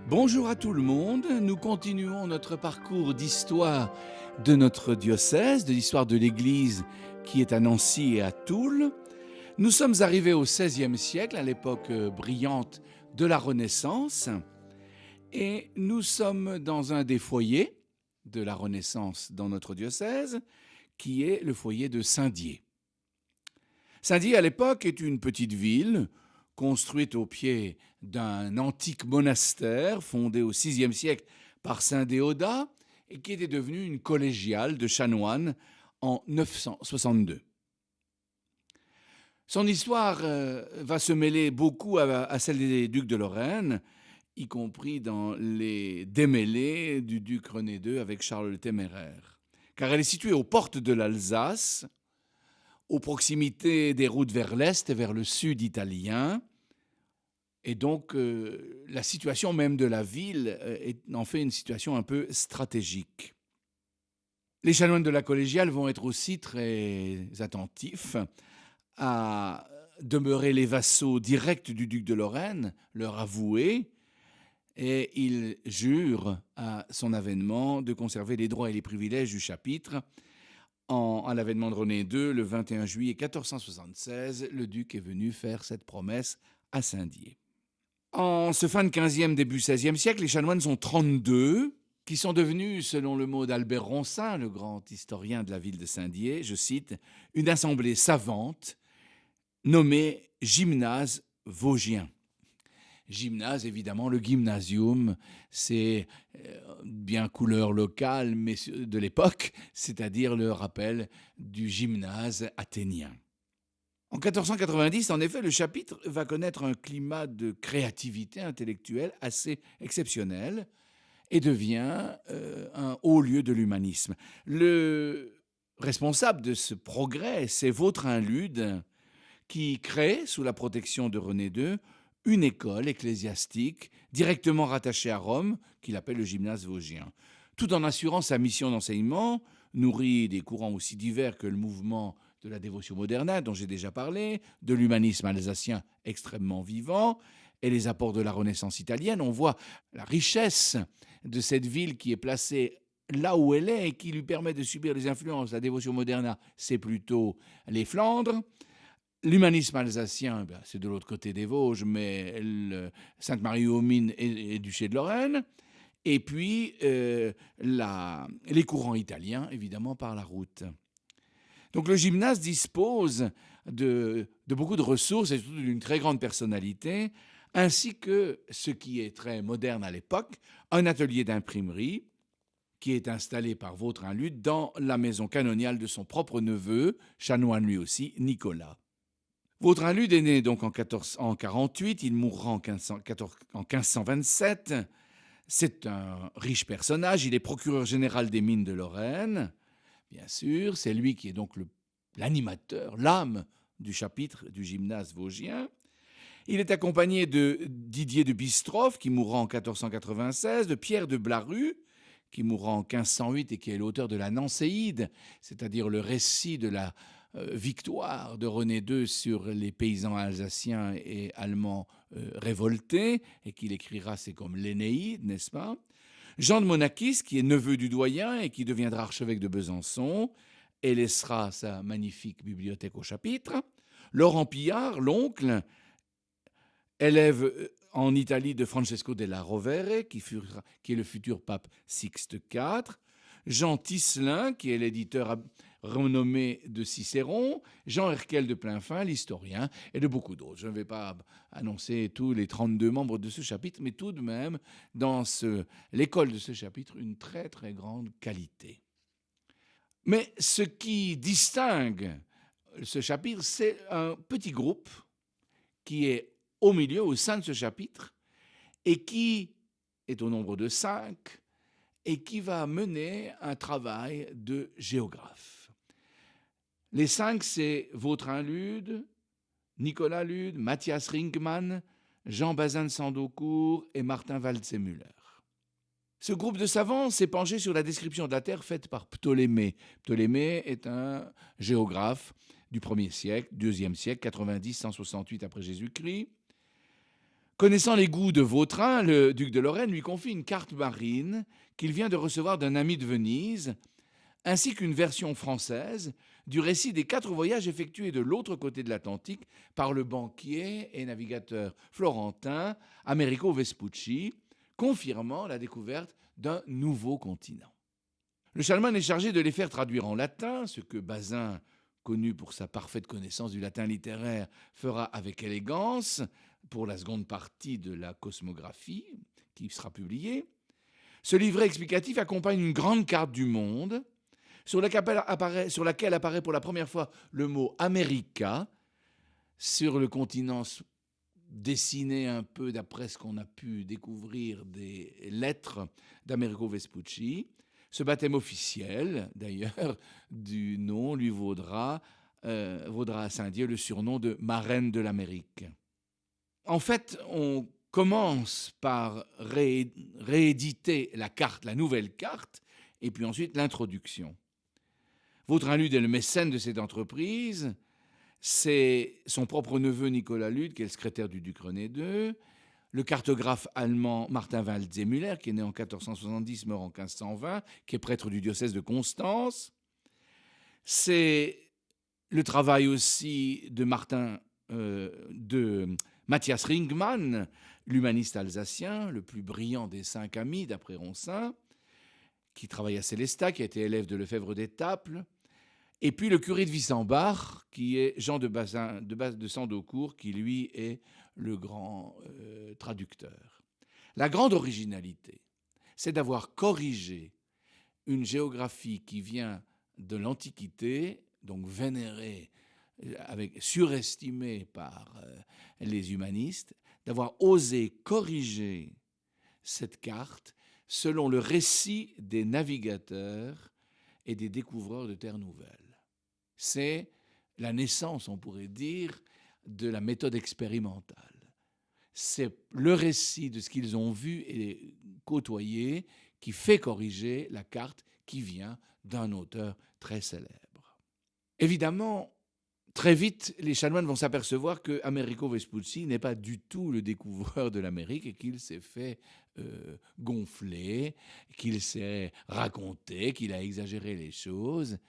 Bonjour à tout le monde, nous continuons notre parcours d'histoire de notre diocèse, de l'histoire de l'Église qui est à Nancy et à Toul. Nous sommes arrivés au XVIe siècle, à l'époque brillante de la Renaissance, et nous sommes dans un des foyers de la Renaissance dans notre diocèse, qui est le foyer de Saint-Dié. Saint-Dié, à l'époque, est une petite ville construite au pied d'un antique monastère fondé au VIe siècle par saint Déodat et qui était devenue une collégiale de chanoines en 962. Son histoire va se mêler beaucoup à celle des ducs de Lorraine, y compris dans les démêlés du duc René II avec Charles le Téméraire. Car elle est située aux portes de l'Alsace, aux proximités des routes vers l'est et vers le sud italien. Et donc, la situation même de la ville en fait une situation un peu stratégique. Les chanoines de la collégiale vont être aussi très attentifs à demeurer les vassaux directs du duc de Lorraine, leur avoués, et ils jurent à son avènement de conserver les droits et les privilèges du chapitre. À l'avènement de René II, le 21 juillet 1476, le duc est venu faire cette promesse à Saint-Dié. En ce fin de 15e, début 16e siècle, les chanoines sont 32, qui sont devenus, selon le mot d'Albert Ronsin, le grand historien de la ville de Saint-Dié, je cite, « une assemblée savante nommée Gymnase Vosgien ». Gymnase, évidemment, le gymnasium, c'est bien couleur locale mais de l'époque, c'est-à-dire le rappel du gymnase athénien. En 1490, en effet, le chapitre va connaître un climat de créativité intellectuelle assez exceptionnel et devient un haut lieu de l'humanisme. Le responsable de ce progrès, c'est Vautrin Lude, qui crée, sous la protection de René II, une école ecclésiastique directement rattachée à Rome, qu'il appelle le gymnase vosgien, tout en assurant sa mission d'enseignement, nourrie des courants aussi divers que le mouvement de la dévotion moderne, dont j'ai déjà parlé, de l'humanisme alsacien extrêmement vivant, et les apports de la Renaissance italienne. On voit la richesse de cette ville qui est placée là où elle est et qui lui permet de subir les influences. La dévotion moderne, c'est plutôt les Flandres. L'humanisme alsacien, c'est de l'autre côté des Vosges, mais Sainte-Marie-aux-Mines et duché de Lorraine. Et puis, les courants italiens, évidemment, par la route. Donc le gymnase dispose de beaucoup de ressources et surtout d'une très grande personnalité, ainsi que, ce qui est très moderne à l'époque, un atelier d'imprimerie qui est installé par Vautrin Lude dans la maison canoniale de son propre neveu, chanoine lui aussi, Nicolas. Vautrin Lude est né donc en 1448, il mourra en 1527. C'est un riche personnage, il est procureur général des mines de Lorraine, bien sûr, c'est lui qui est donc l'animateur, l'âme du chapitre du gymnase vosgien. Il est accompagné de Didier de Bistroff, qui mourra en 1496, de Pierre de Blaru, qui mourra en 1508 et qui est l'auteur de la Nancéide, c'est-à-dire le récit de la victoire de René II sur les paysans alsaciens et allemands révoltés, et qu'il écrira, c'est comme l'Énéide, n'est-ce pas ? Jean de Monachis, qui est neveu du doyen et qui deviendra archevêque de Besançon et laissera sa magnifique bibliothèque au chapitre. Laurent Pillard, l'oncle, élève en Italie de Francesco della Rovere, qui est le futur pape Sixte IV. Jean Tisselin, qui est l'éditeur renommé de Cicéron, Jean Herkel de Plainfin, l'historien, et de beaucoup d'autres. Je ne vais pas annoncer tous les 32 membres de ce chapitre, mais tout de même, dans l'école de ce chapitre, une très très grande qualité. Mais ce qui distingue ce chapitre, c'est un petit groupe qui est au milieu, au sein de ce chapitre, et qui est au nombre de 5, et qui va mener un travail de géographe. Les 5, c'est Vautrin Lude, Nicolas Lude, Matthias Ringmann, Jean Bazin de Sandocourt et Martin Waldseemüller. Ce groupe de savants s'est penché sur la description de la Terre faite par Ptolémée. Ptolémée est un géographe du 1er siècle, 2e siècle, 90-168 après Jésus-Christ. Connaissant les goûts de Vautrin, le duc de Lorraine lui confie une carte marine qu'il vient de recevoir d'un ami de Venise, ainsi qu'une version française du récit des 4 voyages effectués de l'autre côté de l'Atlantique par le banquier et navigateur florentin Amerigo Vespucci, confirmant la découverte d'un nouveau continent. Le chanoine est chargé de les faire traduire en latin, ce que Bazin, connu pour sa parfaite connaissance du latin littéraire, fera avec élégance pour la seconde partie de la cosmographie qui sera publiée. Ce livret explicatif accompagne une grande carte du monde sur laquelle apparaît pour la première fois le mot America, sur le continent dessiné un peu d'après ce qu'on a pu découvrir des lettres d'Amerigo Vespucci. Ce baptême officiel, d'ailleurs, du nom lui vaudra à Saint-Dié le surnom de marraine de l'Amérique. En fait, on commence par rééditer la carte, la nouvelle carte, et puis ensuite l'introduction. Vautrin-Lude est le mécène de cette entreprise. C'est son propre neveu Nicolas Lude, qui est le secrétaire du duc René II, le cartographe allemand Martin Waldseemüller, qui est né en 1470, mort en 1520, qui est prêtre du diocèse de Constance. C'est le travail aussi de Matthias Ringmann, l'humaniste alsacien, le plus brillant des 5 amis d'après Ronsin, qui travaille à Célestat, qui a été élève de Lefebvre d'Étaples, et puis le curé de Wissembourg, qui est Jean de Sandocourt, qui lui est le grand traducteur. La grande originalité, c'est d'avoir corrigé une géographie qui vient de l'Antiquité, donc vénérée, surestimée par les humanistes, d'avoir osé corriger cette carte selon le récit des navigateurs et des découvreurs de terres nouvelles. C'est la naissance, on pourrait dire, de la méthode expérimentale. C'est le récit de ce qu'ils ont vu et côtoyé qui fait corriger la carte qui vient d'un auteur très célèbre. Évidemment, très vite, les chanoines vont s'apercevoir que Amerigo Vespucci n'est pas du tout le découvreur de l'Amérique et qu'il s'est fait gonfler, qu'il s'est raconté, qu'il a exagéré les choses.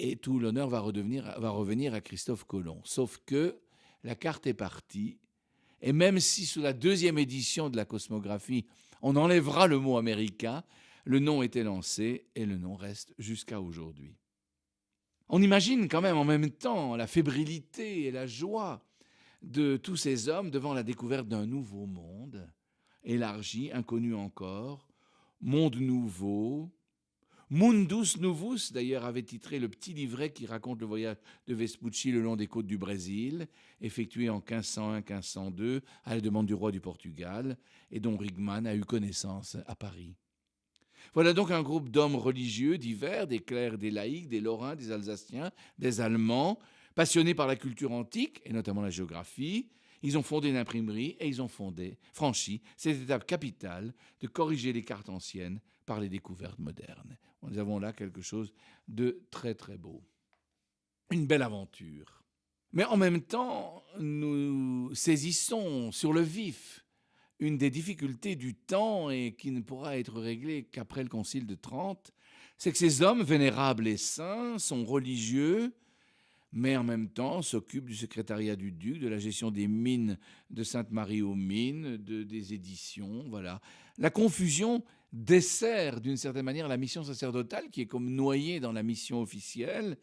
Et tout l'honneur va revenir à Christophe Colomb. Sauf que la carte est partie. Et même si sous la 2e édition de la cosmographie, on enlèvera le mot américain, le nom était lancé et le nom reste jusqu'à aujourd'hui. On imagine quand même en même temps la fébrilité et la joie de tous ces hommes devant la découverte d'un nouveau monde, élargi, inconnu encore, monde nouveau. Mundus Novus, d'ailleurs, avait titré le petit livret qui raconte le voyage de Vespucci le long des côtes du Brésil, effectué en 1501-1502 à la demande du roi du Portugal, et dont Ringmann a eu connaissance à Paris. Voilà donc un groupe d'hommes religieux divers, des clercs, des laïcs, des Lorrains, des Alsaciens, des Allemands, passionnés par la culture antique, et notamment la géographie. Ils ont fondé une imprimerie et ils ont franchi cette étape capitale de corriger les cartes anciennes par les découvertes modernes. Nous avons là quelque chose de très très beau. Une belle aventure. Mais en même temps, nous saisissons sur le vif une des difficultés du temps et qui ne pourra être réglée qu'après le Concile de Trente, c'est que ces hommes vénérables et saints sont religieux, mais en même temps s'occupent du secrétariat du duc, de la gestion des mines de Sainte-Marie aux Mines, des éditions, voilà. La confusion dessert d'une certaine manière la mission sacerdotale qui est comme noyée dans la mission officielle,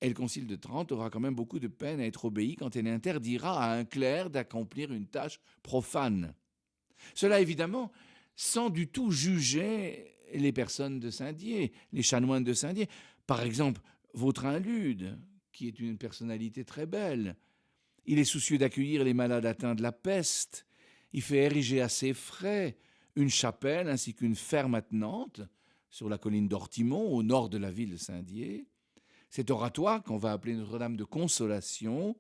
et le Concile de Trente aura quand même beaucoup de peine à être obéi quand elle interdira à un clerc d'accomplir une tâche profane. Cela évidemment sans du tout juger les personnes de Saint-Dié, les chanoines de Saint-Dié. Par exemple, Vautrin-Lude, qui est une personnalité très belle. Il est soucieux d'accueillir les malades atteints de la peste. Il fait ériger à ses frais une chapelle ainsi qu'une ferme attenante sur la colline d'Ortimont, au nord de la ville de Saint-Dié. Cet oratoire, qu'on va appeler Notre-Dame de Consolation,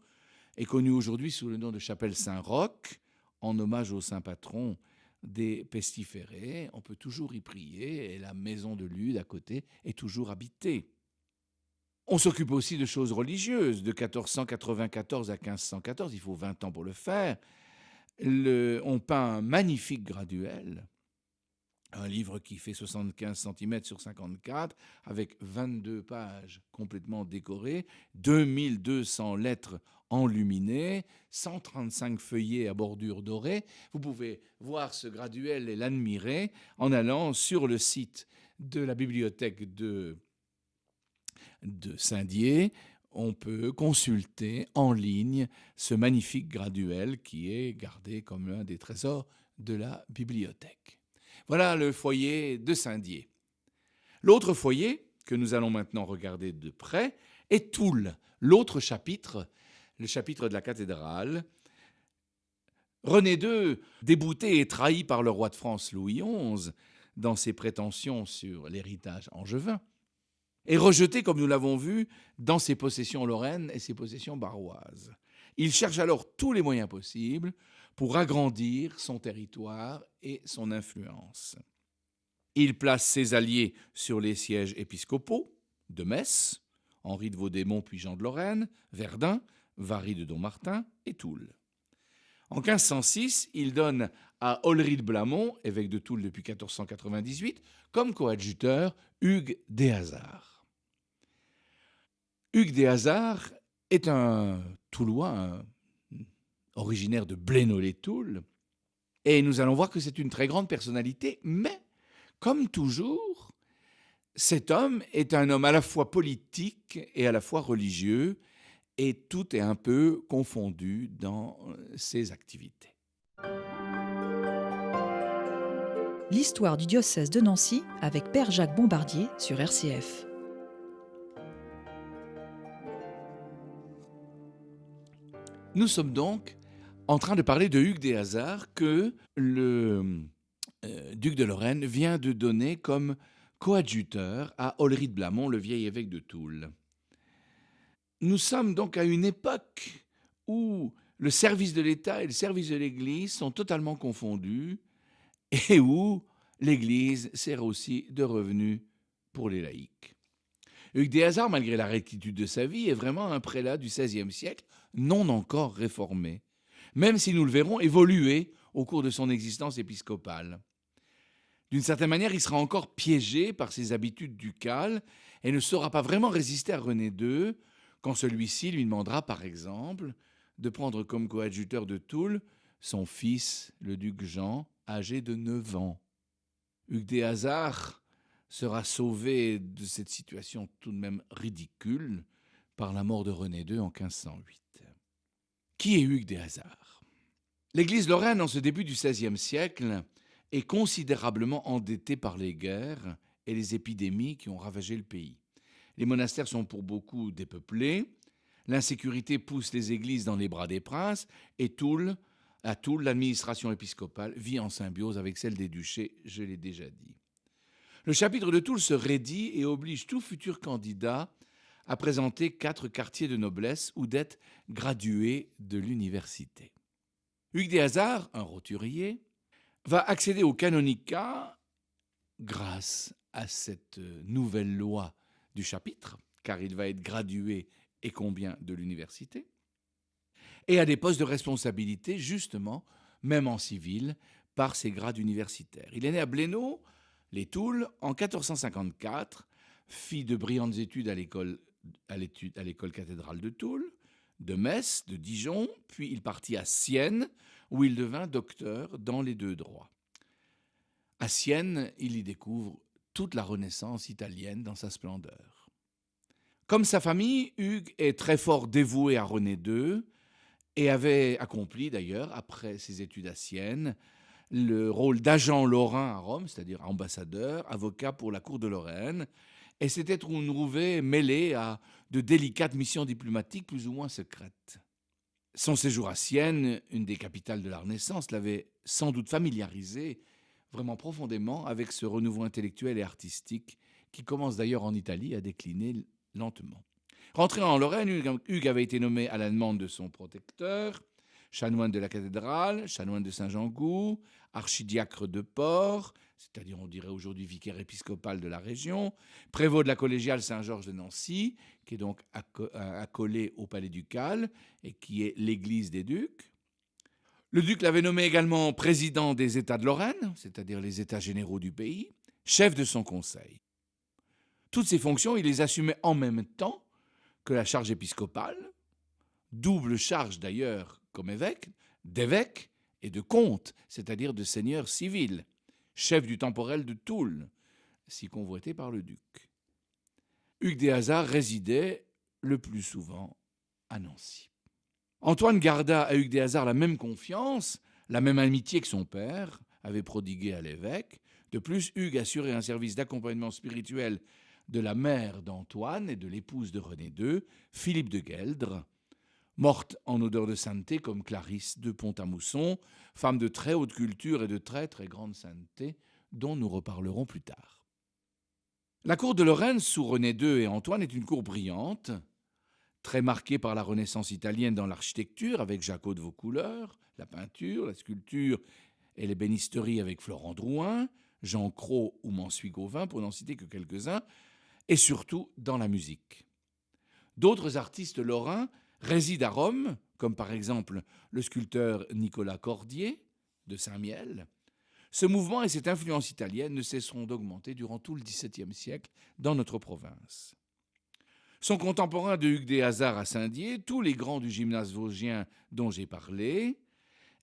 est connu aujourd'hui sous le nom de chapelle Saint-Roch, en hommage au saint patron des pestiférés. On peut toujours y prier et la maison de Lude à côté est toujours habitée. On s'occupe aussi de choses religieuses. De 1494 à 1514, il faut 20 ans pour le faire, On peint un magnifique graduel, un livre qui fait 75 cm sur 54, avec 22 pages complètement décorées, 2200 lettres enluminées, 135 feuillets à bordure dorée. Vous pouvez voir ce graduel et l'admirer en allant sur le site de la bibliothèque de Saint-Dié. On peut consulter en ligne ce magnifique graduel qui est gardé comme l'un des trésors de la bibliothèque. Voilà le foyer de Saint-Dié. L'autre foyer, que nous allons maintenant regarder de près, est Toul, l'autre chapitre, le chapitre de la cathédrale. René II, débouté et trahi par le roi de France Louis XI dans ses prétentions sur l'héritage angevin, est rejeté, comme nous l'avons vu, dans ses possessions lorraines et ses possessions barroises. Il cherche alors tous les moyens possibles pour agrandir son territoire et son influence. Il place ses alliés sur les sièges épiscopaux de Metz, Henri de Vaudémont puis Jean de Lorraine, Verdun, Vary de Dommartin et Toul. En 1506, il donne à Olry de Blamont, évêque de Toul depuis 1498, comme coadjuteur Hugues des Hasards. Hugues des Hasards est un Toulois, originaire de Blénod-les-Toules, et nous allons voir que c'est une très grande personnalité, mais, comme toujours, cet homme est un homme à la fois politique et à la fois religieux, et tout est un peu confondu dans ses activités. L'histoire du diocèse de Nancy avec Père Jacques Bombardier sur RCF. Nous sommes donc en train de parler de Hugues des Hasards que le duc de Lorraine vient de donner comme coadjuteur à Olry de Blamont, le vieil évêque de Toul. Nous sommes donc à une époque où le service de l'État et le service de l'Église sont totalement confondus et où l'Église sert aussi de revenu pour les laïcs. Hugues des Hasards, malgré la rectitude de sa vie, est vraiment un prélat du XVIe siècle, non encore réformé, même si nous le verrons évoluer au cours de son existence épiscopale. D'une certaine manière, il sera encore piégé par ses habitudes ducales et ne saura pas vraiment résister à René II, quand celui-ci lui demandera, par exemple, de prendre comme coadjuteur de Toul son fils, le duc Jean, âgé de 9 ans. Hugues des Hasards sera sauvé de cette situation tout de même ridicule par la mort de René II en 1508. Qui est Hugues des Hasards ? L'Église lorraine, en ce début du XVIe siècle, est considérablement endettée par les guerres et les épidémies qui ont ravagé le pays. Les monastères sont pour beaucoup dépeuplés, l'insécurité pousse les églises dans les bras des princes, et à Toul, l'administration épiscopale vit en symbiose avec celle des duchés, je l'ai déjà dit. Le chapitre de Toul se raidit et oblige tout futur candidat à présenter 4 quartiers de noblesse ou d'être gradué de l'université. Hugues des Hasards, un roturier, va accéder au canonicat grâce à cette nouvelle loi du chapitre, car il va être gradué et combien de l'université, et à des postes de responsabilité, justement, même en civil, par ses grades universitaires. Il est né à Blénod, les Toules, en 1454, fit de brillantes études à l'école cathédrale de Toul, de Metz, de Dijon, puis il partit à Sienne, où il devint docteur dans les 2 droits. À Sienne, il y découvre toute la Renaissance italienne dans sa splendeur. Comme sa famille, Hugues est très fort dévoué à René II et avait accompli d'ailleurs, après ses études à Sienne, le rôle d'agent lorrain à Rome, c'est-à-dire ambassadeur, avocat pour la cour de Lorraine, et s'était trouvé mêlé à de délicates missions diplomatiques plus ou moins secrètes. Son séjour à Sienne, une des capitales de la Renaissance, l'avait sans doute familiarisé vraiment profondément avec ce renouveau intellectuel et artistique qui commence d'ailleurs en Italie à décliner lentement. Rentré en Lorraine, Hugues avait été nommé à la demande de son protecteur, chanoine de la cathédrale, chanoine de Saint-Jean-Gou, archidiacre de Port, c'est-à-dire on dirait aujourd'hui vicaire épiscopal de la région, prévôt de la collégiale Saint-Georges de Nancy, qui est donc accolée au palais ducal et qui est l'église des ducs. Le duc l'avait nommé également président des États de Lorraine, c'est-à-dire les États généraux du pays, chef de son conseil. Toutes ces fonctions, il les assumait en même temps que la charge épiscopale, double charge d'ailleurs comme évêque, d'évêque et de comte, c'est-à-dire de seigneur civil, chef du temporel de Toul, si convoité par le duc. Hugues des Hasards résidait le plus souvent à Nancy. Antoine garda à Hugues des Hasards la même confiance, la même amitié que son père avait prodiguée à l'évêque. De plus, Hugues assurait un service d'accompagnement spirituel de la mère d'Antoine et de l'épouse de René II, Philippe de Gueldre, morte en odeur de sainteté comme Clarisse de Pont-à-Mousson, femme de très haute culture et de très très grande sainteté, dont nous reparlerons plus tard. La cour de Lorraine sous René II et Antoine est une cour brillante, très marquée par la Renaissance italienne dans l'architecture avec Jaco de Vaucouleurs, la peinture, la sculpture et l'ébénisterie avec Florent Drouin, Jean Cros ou Mansuy Gauvin, pour n'en citer que quelques-uns, et surtout dans la musique. D'autres artistes lorrains résident à Rome, comme par exemple le sculpteur Nicolas Cordier de Saint-Miel. Ce mouvement et cette influence italienne ne cesseront d'augmenter durant tout le XVIIe siècle dans notre province. Son contemporain de Hugues des Hasards à Saint-Dié, tous les grands du gymnase vosgien dont j'ai parlé,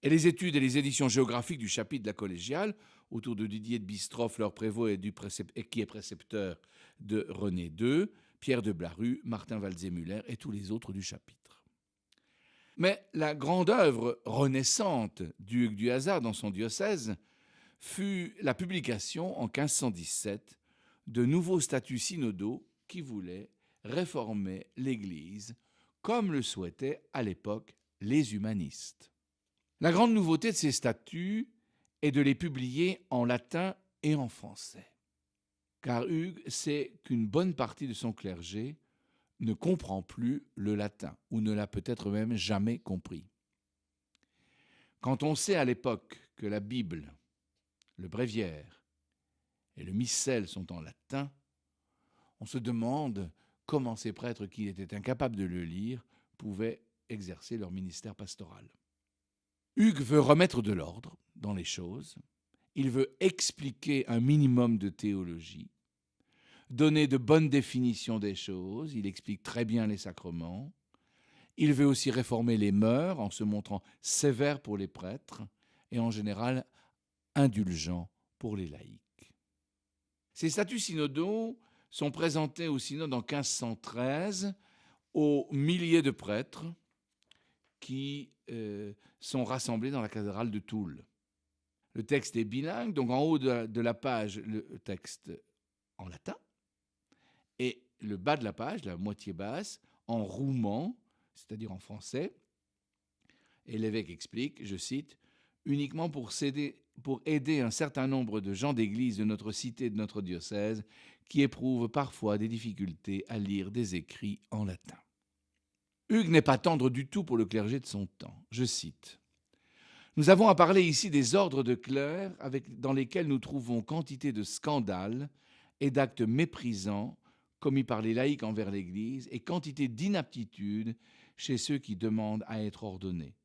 et les études et les éditions géographiques du chapitre de la collégiale, autour de Didier de Bistroff, leur prévôt et qui est précepteur de René II, Pierre de Blaru, Martin Walzé-Muller et tous les autres du chapitre. Mais la grande œuvre renaissante du Hugues du Hasard dans son diocèse fut la publication en 1517 de nouveaux statuts synodaux qui voulaient réformer l'Église comme le souhaitaient à l'époque les humanistes. La grande nouveauté de ces statuts est de les publier en latin et en français. Car Hugues sait qu'une bonne partie de son clergé ne comprend plus le latin, ou ne l'a peut-être même jamais compris. Quand on sait à l'époque que la Bible, le bréviaire et le missel sont en latin, on se demande comment ces prêtres qui étaient incapables de le lire pouvaient exercer leur ministère pastoral. Hugues veut remettre de l'ordre dans les choses, il veut expliquer un minimum de théologie, donner de bonnes définitions des choses, il explique très bien les sacrements, il veut aussi réformer les mœurs en se montrant sévère pour les prêtres et en général indulgent pour les laïcs. Ces statuts synodaux sont présentés au synode en 1513 aux milliers de prêtres qui sont rassemblés dans la cathédrale de Toul. Le texte est bilingue, donc en haut de la page, le texte en latin, et le bas de la page, la moitié basse, en rouman, c'est-à-dire en français. Et l'évêque explique, je cite, « Uniquement pour aider un certain nombre de gens d'église de notre cité et de notre diocèse qui éprouvent parfois des difficultés à lire des écrits en latin. » Hugues n'est pas tendre du tout pour le clergé de son temps. Je cite, « Nous avons à parler ici des ordres de clercs dans lesquels nous trouvons quantité de scandales et d'actes méprisants commis par les laïcs envers l'Église et quantité d'inaptitude chez ceux qui demandent à être ordonnés.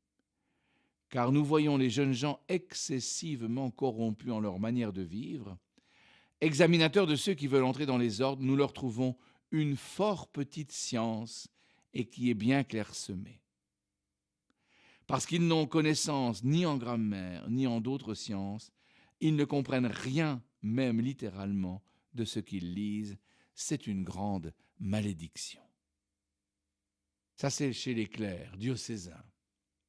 Car nous voyons les jeunes gens excessivement corrompus en leur manière de vivre. Examinateurs de ceux qui veulent entrer dans les ordres, nous leur trouvons une fort petite science et qui est bien clairsemée. Parce qu'ils n'ont connaissance ni en grammaire, ni en d'autres sciences, ils ne comprennent rien, même littéralement, de ce qu'ils lisent. C'est une grande malédiction. » Ça, c'est chez les clercs diocésains.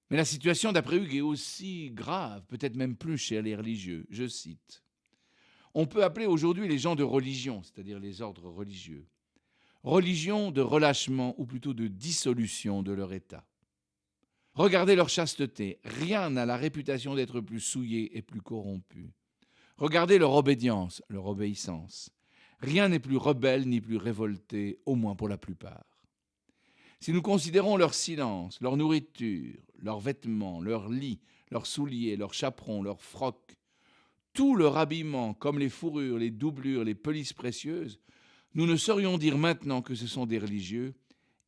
Mais la situation, d'après Hugues, est aussi grave, peut-être même plus chez les religieux. Je cite, « On peut appeler aujourd'hui les gens de religion, c'est-à-dire les ordres religieux, religion de relâchement ou plutôt de dissolution de leur état. Regardez leur chasteté, rien n'a la réputation d'être plus souillé et plus corrompu. Regardez leur obédience, leur obéissance. Rien n'est plus rebelle ni plus révolté, au moins pour la plupart. Si nous considérons leur silence, leur nourriture, leurs vêtements, leurs lits, leurs souliers, leurs chaperons, leurs frocs, tout leur habillement, comme les fourrures, les doublures, les pelisses précieuses, nous ne saurions dire maintenant que ce sont des religieux,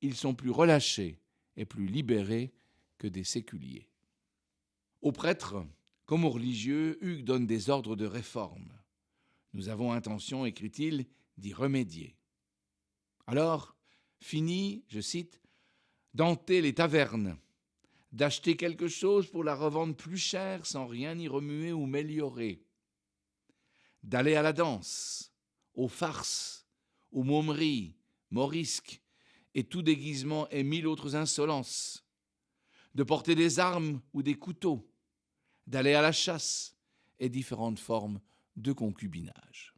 ils sont plus relâchés et plus libérés que des séculiers. » Aux prêtres comme aux religieux, Hugues donne des ordres de réforme. Nous avons intention, écrit-il, d'y remédier. Alors, fini, je cite, d'hanter les tavernes, d'acheter quelque chose pour la revendre plus cher sans rien y remuer ou méliorer, d'aller à la danse, aux farces, aux momeries, morisques et tout déguisement et mille autres insolences, de porter des armes ou des couteaux, d'aller à la chasse et différentes formes de concubinage.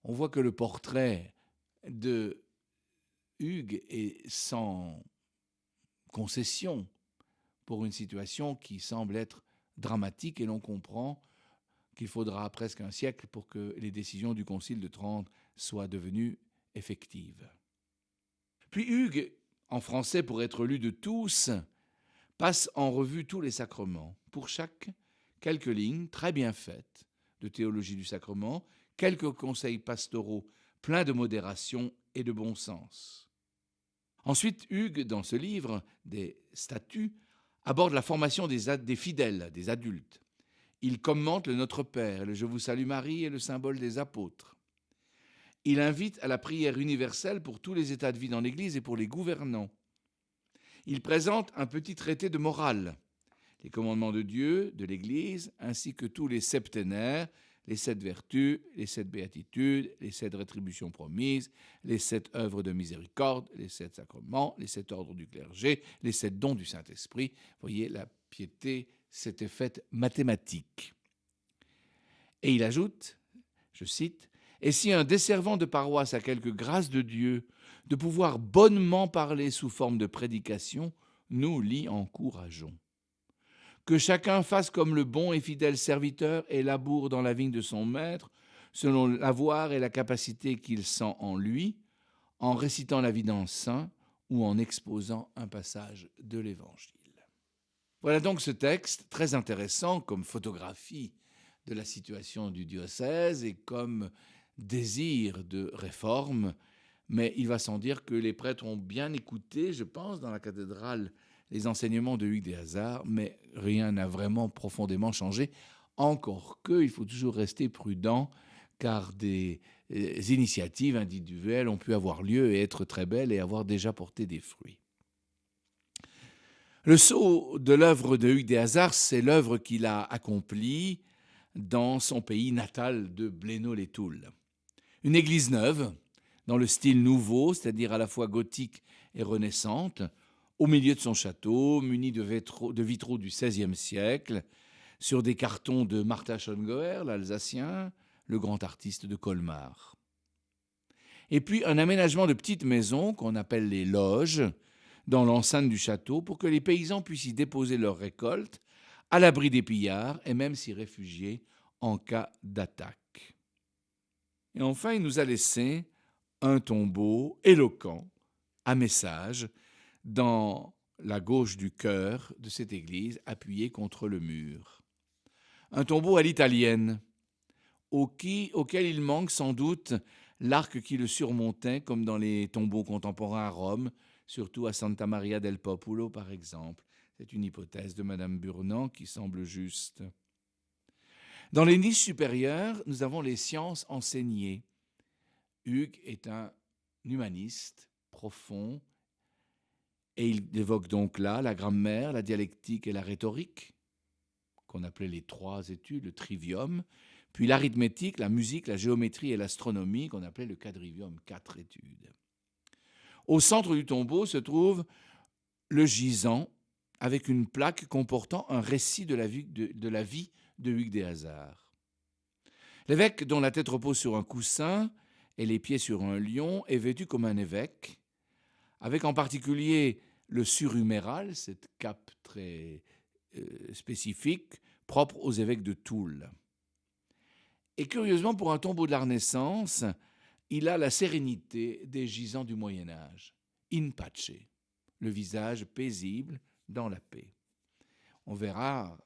On voit que le portrait de Hugues est sans concession pour une situation qui semble être dramatique, et l'on comprend qu'il faudra presque un siècle pour que les décisions du Concile de Trente soient devenues effectives. Puis Hugues, en français pour être lu de tous, passe en revue tous les sacrements. Pour chaque, quelques lignes très bien faites de théologie du sacrement, quelques conseils pastoraux pleins de modération et de bon sens. Ensuite, Hugues, dans ce livre des statuts, aborde la formation des fidèles, des adultes. Il commente le Notre Père, le Je vous salue Marie et le symbole des apôtres. Il invite à la prière universelle pour tous les états de vie dans l'Église et pour les gouvernants. Il présente un petit traité de morale, les commandements de Dieu, de l'Église, ainsi que tous les septénaires, les 7 vertus, les 7 béatitudes, les 7 rétributions promises, les 7 œuvres de miséricorde, les 7 sacrements, les 7 ordres du clergé, les 7 dons du Saint-Esprit. Vous voyez, la piété s'était faite mathématique. Et il ajoute, je cite, « Et si un desservant de paroisse a quelque grâce de Dieu de pouvoir bonnement parler sous forme de prédication, nous l'y encourageons. Que chacun fasse comme le bon et fidèle serviteur et laboure dans la vigne de son maître, selon l'avoir et la capacité qu'il sent en lui, en récitant la vie d'un saint ou en exposant un passage de l'Évangile. » Voilà donc ce texte très intéressant comme photographie de la situation du diocèse et comme désir de réforme, mais il va sans dire que les prêtres ont bien écouté, je pense, dans la cathédrale, les enseignements de Hugues des Hasards, mais rien n'a vraiment profondément changé, encore qu'il faut toujours rester prudent, car des initiatives individuelles ont pu avoir lieu et être très belles et avoir déjà porté des fruits. Le sceau de l'œuvre de Hugues des Hasards, c'est l'œuvre qu'il a accomplie dans son pays natal de Blénod-les-Toules. Une église neuve, dans le style nouveau, c'est-à-dire à la fois gothique et renaissante, au milieu de son château, muni de vitraux du XVIe siècle, sur des cartons de Martha Schongauer, l'Alsacien, le grand artiste de Colmar. Et puis un aménagement de petites maisons qu'on appelle les loges, dans l'enceinte du château, pour que les paysans puissent y déposer leurs récoltes, à l'abri des pillards et même s'y réfugier en cas d'attaque. Et enfin, il nous a laissé un tombeau éloquent, à message, dans la gauche du chœur de cette église, appuyé contre le mur. Un tombeau à l'italienne, auquel il manque sans doute l'arc qui le surmontait, comme dans les tombeaux contemporains à Rome, surtout à Santa Maria del Popolo, par exemple. C'est une hypothèse de Madame Burnand qui semble juste. Dans les niches supérieures, nous avons les sciences enseignées. Hugues est un humaniste profond, et il évoque donc là la grammaire, la dialectique et la rhétorique, qu'on appelait les 3 études, le trivium, puis l'arithmétique, la musique, la géométrie et l'astronomie, qu'on appelait le quadrivium, 4 études. Au centre du tombeau se trouve le gisant, avec une plaque comportant un récit de la vie de Hugues des Hasards. L'évêque, dont la tête repose sur un coussin et les pieds sur un lion, est vêtu comme un évêque, avec en particulier le surhuméral, cette cape très spécifique, propre aux évêques de Toul. Et curieusement, pour un tombeau de la Renaissance, il a la sérénité des gisants du Moyen-Âge, in pace, le visage paisible dans la paix. On verra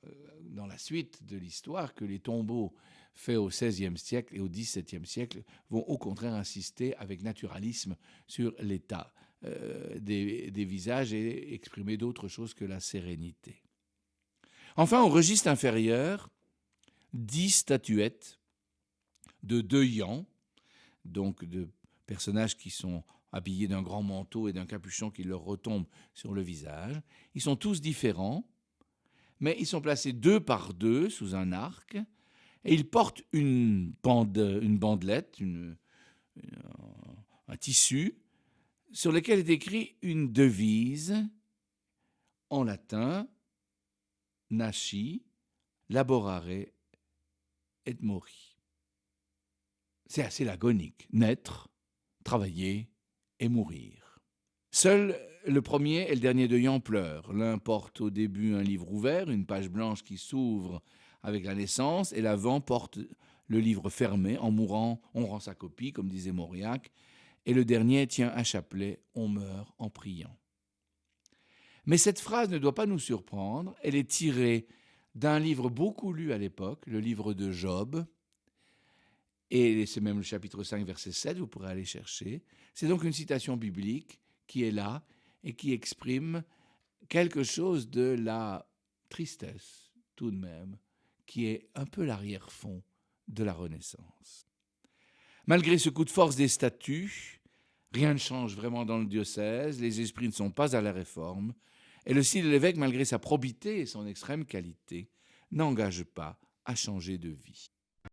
dans la suite de l'histoire que les tombeaux faits au XVIe siècle et au XVIIe siècle vont au contraire insister avec naturalisme sur l'état des visages et exprimer d'autre chose que la sérénité. Enfin, au registre inférieur, 10 statuettes de deuillants, donc de personnages qui sont habillés d'un grand manteau et d'un capuchon qui leur retombe sur le visage. Ils sont tous différents, mais ils sont placés 2 par 2 sous un arc, et ils portent une bandelette, un tissu, sur lequel est écrit une devise en latin, nasci, laborare et mori. C'est assez laconique, naître, travailler et mourir. Seul le premier et le dernier deuillant pleurent. L'un porte au début un livre ouvert, une page blanche qui s'ouvre avec la naissance, et l'avant porte le livre fermé. En mourant, on rend sa copie, comme disait Mauriac, et le dernier tient un chapelet, on meurt en priant. Mais cette phrase ne doit pas nous surprendre, elle est tirée d'un livre beaucoup lu à l'époque, le livre de Job, et c'est même le chapitre 5, verset 7, vous pourrez aller chercher. C'est donc une citation biblique qui est là et qui exprime quelque chose de la tristesse, tout de même, qui est un peu l'arrière-fond de la Renaissance. Malgré ce coup de force des statuts, rien ne change vraiment dans le diocèse, les esprits ne sont pas à la réforme, et le style de l'évêque, malgré sa probité et son extrême qualité, n'engage pas à changer de vie.